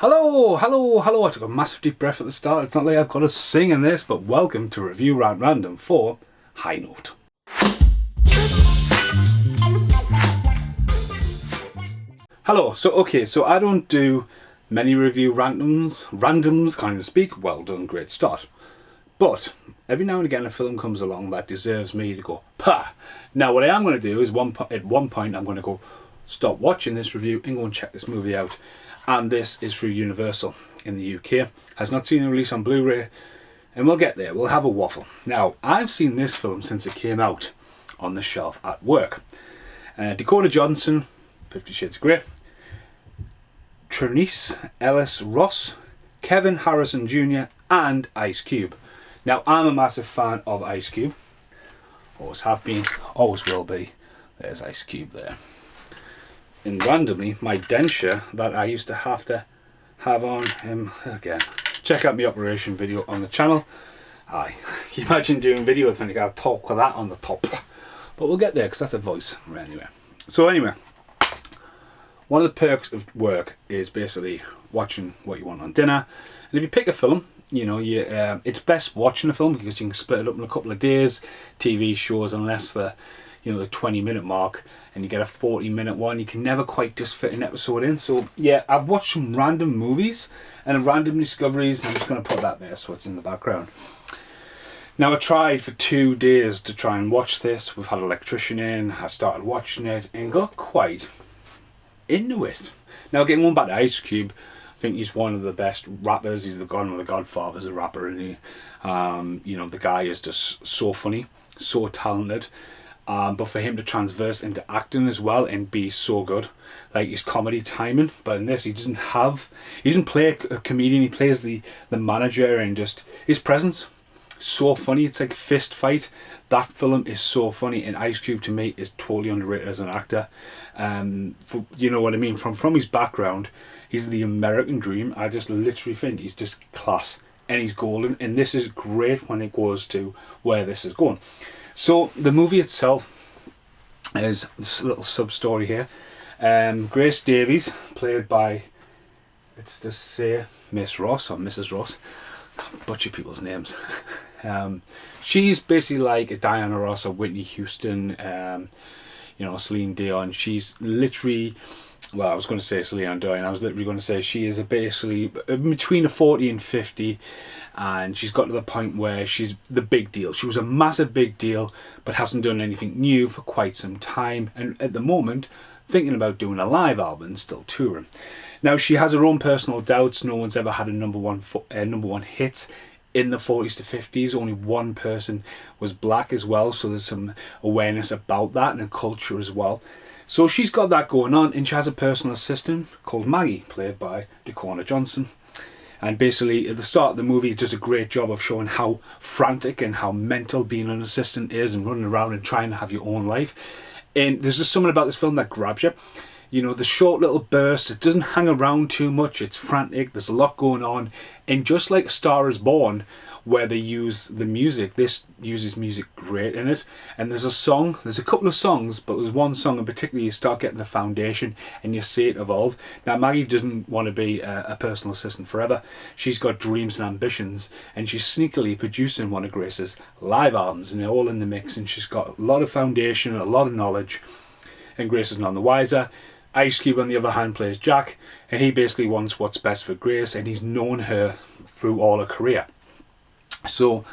Hello, hello, hello. I took a massive deep breath at the start. It's not like I've got to sing in this, but welcome to Review Rant Random for High Note. Hello, so I don't do many review randoms, can't even speak. Well done, great start. But every now and again a film comes along that deserves me to go, pah! Now what I am going to do is at one point I'm going to go, stop watching this review and go and check this movie out. And this is through Universal in the UK. Has not seen the release on Blu-ray, and we'll get there. We'll have a waffle. Now, I've seen this film since it came out on the shelf at work. Dakota Johnson, 50 Shades of Grey. Trinice Ellis Ross, Kevin Harrison Jr. and Ice Cube. Now, I'm a massive fan of Ice Cube. Always have been, always will be. There's Ice Cube there. And randomly, my denture that I used to have on him again. Check out my operation video on the channel. Aye, can you imagine doing videos when you got to talk with that on the top? But we'll get there because that's a voice. Anyway. So anyway, one of the perks of work is basically watching what you want on dinner. And if you pick a film, you know, it's best watching a film because you can split it up in a couple of days. TV shows, unless the 20-minute mark, and you get a 40-minute one, you can never quite just fit an episode in. So yeah, I've watched some random movies and random discoveries. I'm just going to put that there so it's in the background. Now, I tried for 2 days to try and watch this. We've had an electrician in, I started watching it and got quite into it. Now, getting one back to Ice Cube, I think he's one of the best rappers. He's one of the godfathers of rapper, and he, the guy is just so funny, so talented. But for him to transverse into acting as well and be so good, like his comedy timing. But in this, he doesn't play a comedian. He plays the manager, and just his presence, so funny. It's like Fist Fight. That film is so funny, and Ice Cube to me is totally underrated as an actor. You know what I mean? From his background, he's the American dream. I just literally think he's just class, and he's golden. And this is great when it goes to where this is going. So the movie itself is this little sub-story here. Grace Davies, played by, let's just say, Miss Ross or Mrs. Ross. Can't butcher people's names. She's basically like a Diana Ross or Whitney Houston, Celine Dion. She's literally, well, I was going to say Celine Dion. I was literally going to say she is basically between a 40 and 50. And she's got to the point where she's the big deal. She was a massive big deal, but hasn't done anything new for quite some time. And at the moment, thinking about doing a live album, still touring. Now, she has her own personal doubts. No one's ever had a number one hit in the 40s to 50s. Only one person was black as well. So there's some awareness about that and a culture as well. So she's got that going on, and she has a personal assistant called Maggie, played by Dakota Johnson. And basically, at the start of the movie, it does a great job of showing how frantic and how mental being an assistant is, and running around and trying to have your own life. And there's just something about this film that grabs you. You know, the short little bursts, it doesn't hang around too much, it's frantic, there's a lot going on. And just like A Star Is Born, where they use the music, this uses music great in it. And there's a couple of songs, but there's one song in particular you start getting the foundation and you see it evolve. Now, Maggie doesn't want to be a personal assistant forever. She's got dreams and ambitions, and she's sneakily producing one of Grace's live albums, and they're all in the mix, and she's got a lot of foundation, a lot of knowledge, and Grace is none the wiser. Ice Cube, on the other hand, plays Jack, and he basically wants what's best for Grace, and he's known her through all her career. So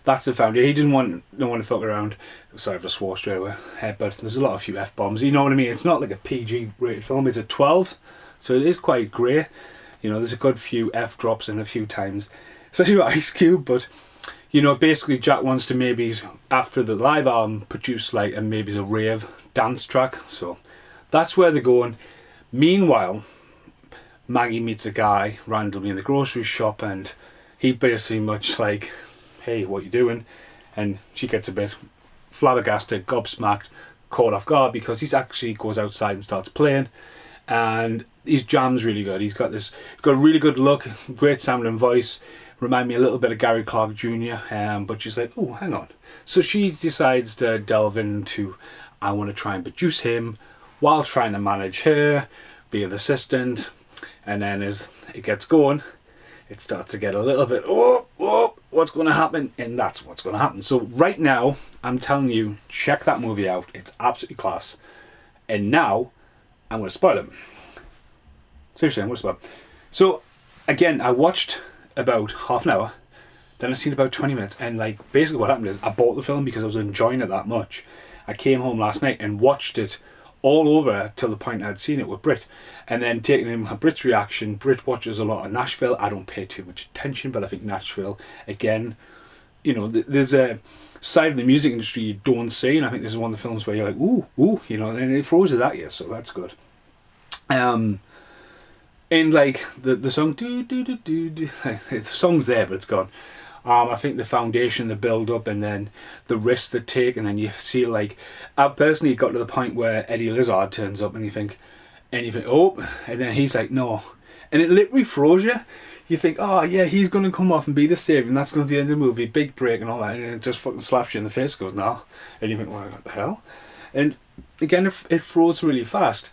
that's the foundation. He don't want to fuck around. Sorry if I swore straight away. But there's a few F-bombs. You know what I mean? It's not like a PG rated film. It's a 12. So it is quite grey. You know, there's a good few F-drops in a few times. Especially with Ice Cube. But, you know, basically Jack wants to maybe, after the live album, produce like maybe a rave dance track. So that's where they're going. Meanwhile, Maggie meets a guy randomly in the grocery shop, and he basically much like, hey, what you doing? And she gets a bit flabbergasted, gobsmacked, caught off guard, because he's actually goes outside and starts playing, and his jam's really good. He's got a really good look, great sounding voice, remind me a little bit of Gary Clark Jr. But she's like, oh, hang on. So she decides to delve into, I want to try and produce him while trying to manage her, be an assistant. And then as it gets going, it starts to get a little bit, what's going to happen? And that's what's going to happen. So right now, I'm telling you, check that movie out. It's absolutely class. And now, I'm going to spoil it. Seriously, I'm going to spoil it. So, again, I watched about half an hour. Then I seen about 20 minutes. And, like, basically what happened is I bought the film because I was enjoying it that much. I came home last night and watched it all over till the point I'd seen it with Brit, and then taking in Brit's reaction. Brit watches a lot of Nashville. I don't pay too much attention, but I think Nashville, again, you know, there's a side of the music industry you don't see, and I think this is one of the films where you're like, ooh, you know, and it throws it at you, so that's good. And like the song, the song's there, but it's gone. I think the foundation, the build up, and then the risks they take, and then you see, like, I personally got to the point where Eddie Izzard turns up, and you think, oh, and then he's like, no, and it literally throws you. You think, oh yeah, he's going to come off and be the savior, and that's going to be the end of the movie, big break and all that, and it just fucking slaps you in the face, goes, no, and you think, well, what the hell? And again, it throws really fast.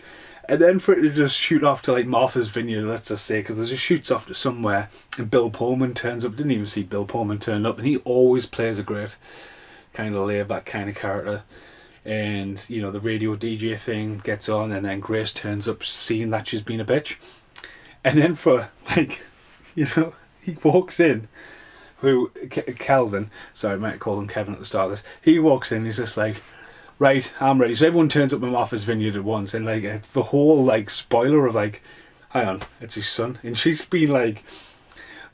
And then for it to just shoot off to like Martha's Vineyard, let's just say, because it just shoots off to somewhere, and Bill Pullman turns up. Didn't even see Bill Pullman turn up, and he always plays a great kind of laid back kind of character. And you know, the radio DJ thing gets on, and then Grace turns up, seeing that she's been a bitch. And then for like, you know, he walks in, who Calvin, sorry, I might call him Kevin at the start of this. He walks in, he's just like, right, I'm ready. So everyone turns up in Martha's Vineyard at once, and like the whole like spoiler of like, hang on, it's his son, and she's been like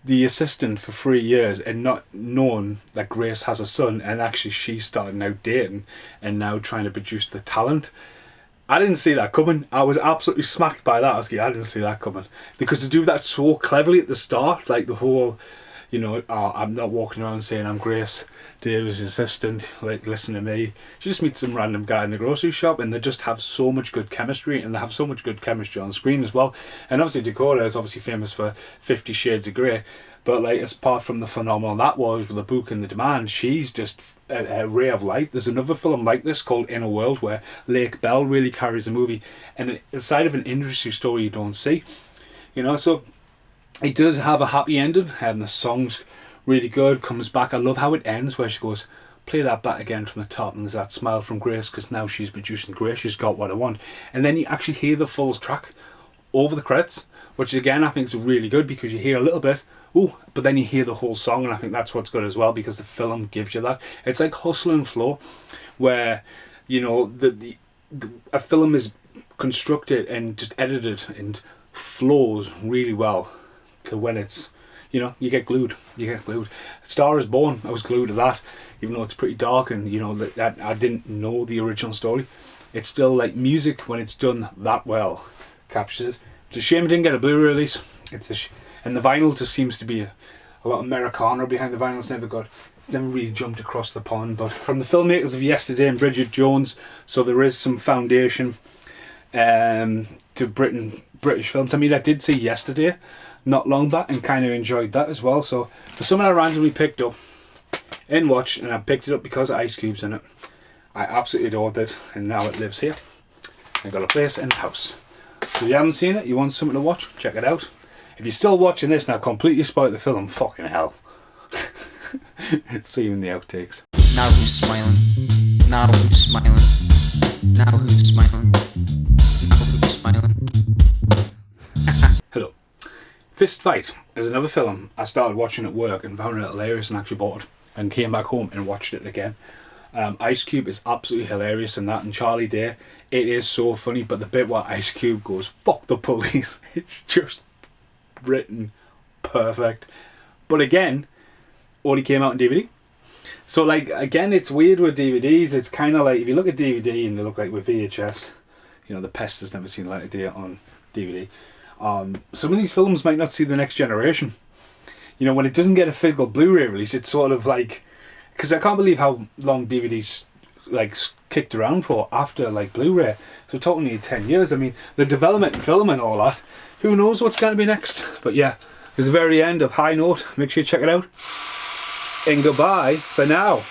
the assistant for 3 years and not known that Grace has a son, and actually she's started now dating and now trying to produce the talent. I didn't see that coming. I was absolutely smacked by that. I was like, I didn't see that coming, because to do that so cleverly at the start, like the whole, you know, I'm not walking around saying I'm Grace Davis' assistant, like, listen to me. She just meets some random guy in the grocery shop, and they just have so much good chemistry, and they have so much good chemistry on screen as well. And obviously Dakota is obviously famous for 50 Shades of Grey, but like, apart from the phenomenal that was with the book and the demand, she's just a ray of light. There's another film like this called Inner World, where Lake Bell really carries the movie, and a side of an industry story you don't see, you know. So it does have a happy ending, and the song's really good. Comes back. I love how it ends, where she goes, play that back again from the top, and there's that smile from Grace, because now she's producing Grace, she's got what I want. And then you actually hear the full track over the credits, which again I think is really good, because you hear a little bit, but then you hear the whole song, and I think that's what's good as well, because the film gives you that. It's like Hustle and Flow, where, you know, a film is constructed and just edited and flows really well to when it's, you know, you get glued. Star is Born, I was glued to that, even though it's pretty dark, and you know that I didn't know the original story. It's still like music, when it's done that well, captures it. It's a shame it didn't get a Blu-ray release. And the vinyl just seems to be a lot of Americana behind the vinyl. It's never really jumped across the pond. But from the filmmakers of Yesterday and Bridget Jones, so there is some foundation to British films. I mean, I did see Yesterday not long back and kind of enjoyed that as well. So for something I randomly picked up and watched, and I picked it up because of Ice Cube's in it, I absolutely adored it, and now it lives here. I got a place in the house. So if you haven't seen it, you want something to watch, check it out. If you're still watching this and I've completely spoiled the film, fucking hell. See you in the outtakes. Now who's smiling? Now who's smiling? Now who's smiling? Now who's smiling? Hello. Fist Fight is another film I started watching at work and found it hilarious, and actually bought it and came back home and watched it again. Ice Cube is absolutely hilarious in that, and Charlie Day, it is so funny, but the bit where Ice Cube goes, fuck the police, it's just written perfect. But again, only came out on DVD. So like, again, it's weird with DVDs. It's kind of like, if you look at DVD and they look like with VHS, you know, The Pest has never seen light of day on DVD. Some of these films might not see the next generation. You know, when it doesn't get a physical Blu-ray release, it's sort of like, because I can't believe how long DVDs like kicked around for after like Blu-ray. So talking nearly 10 years. I mean, the development and film and all that, who knows what's going to be next. But yeah, it's the very end of High Note. Make sure you check it out. And goodbye for now.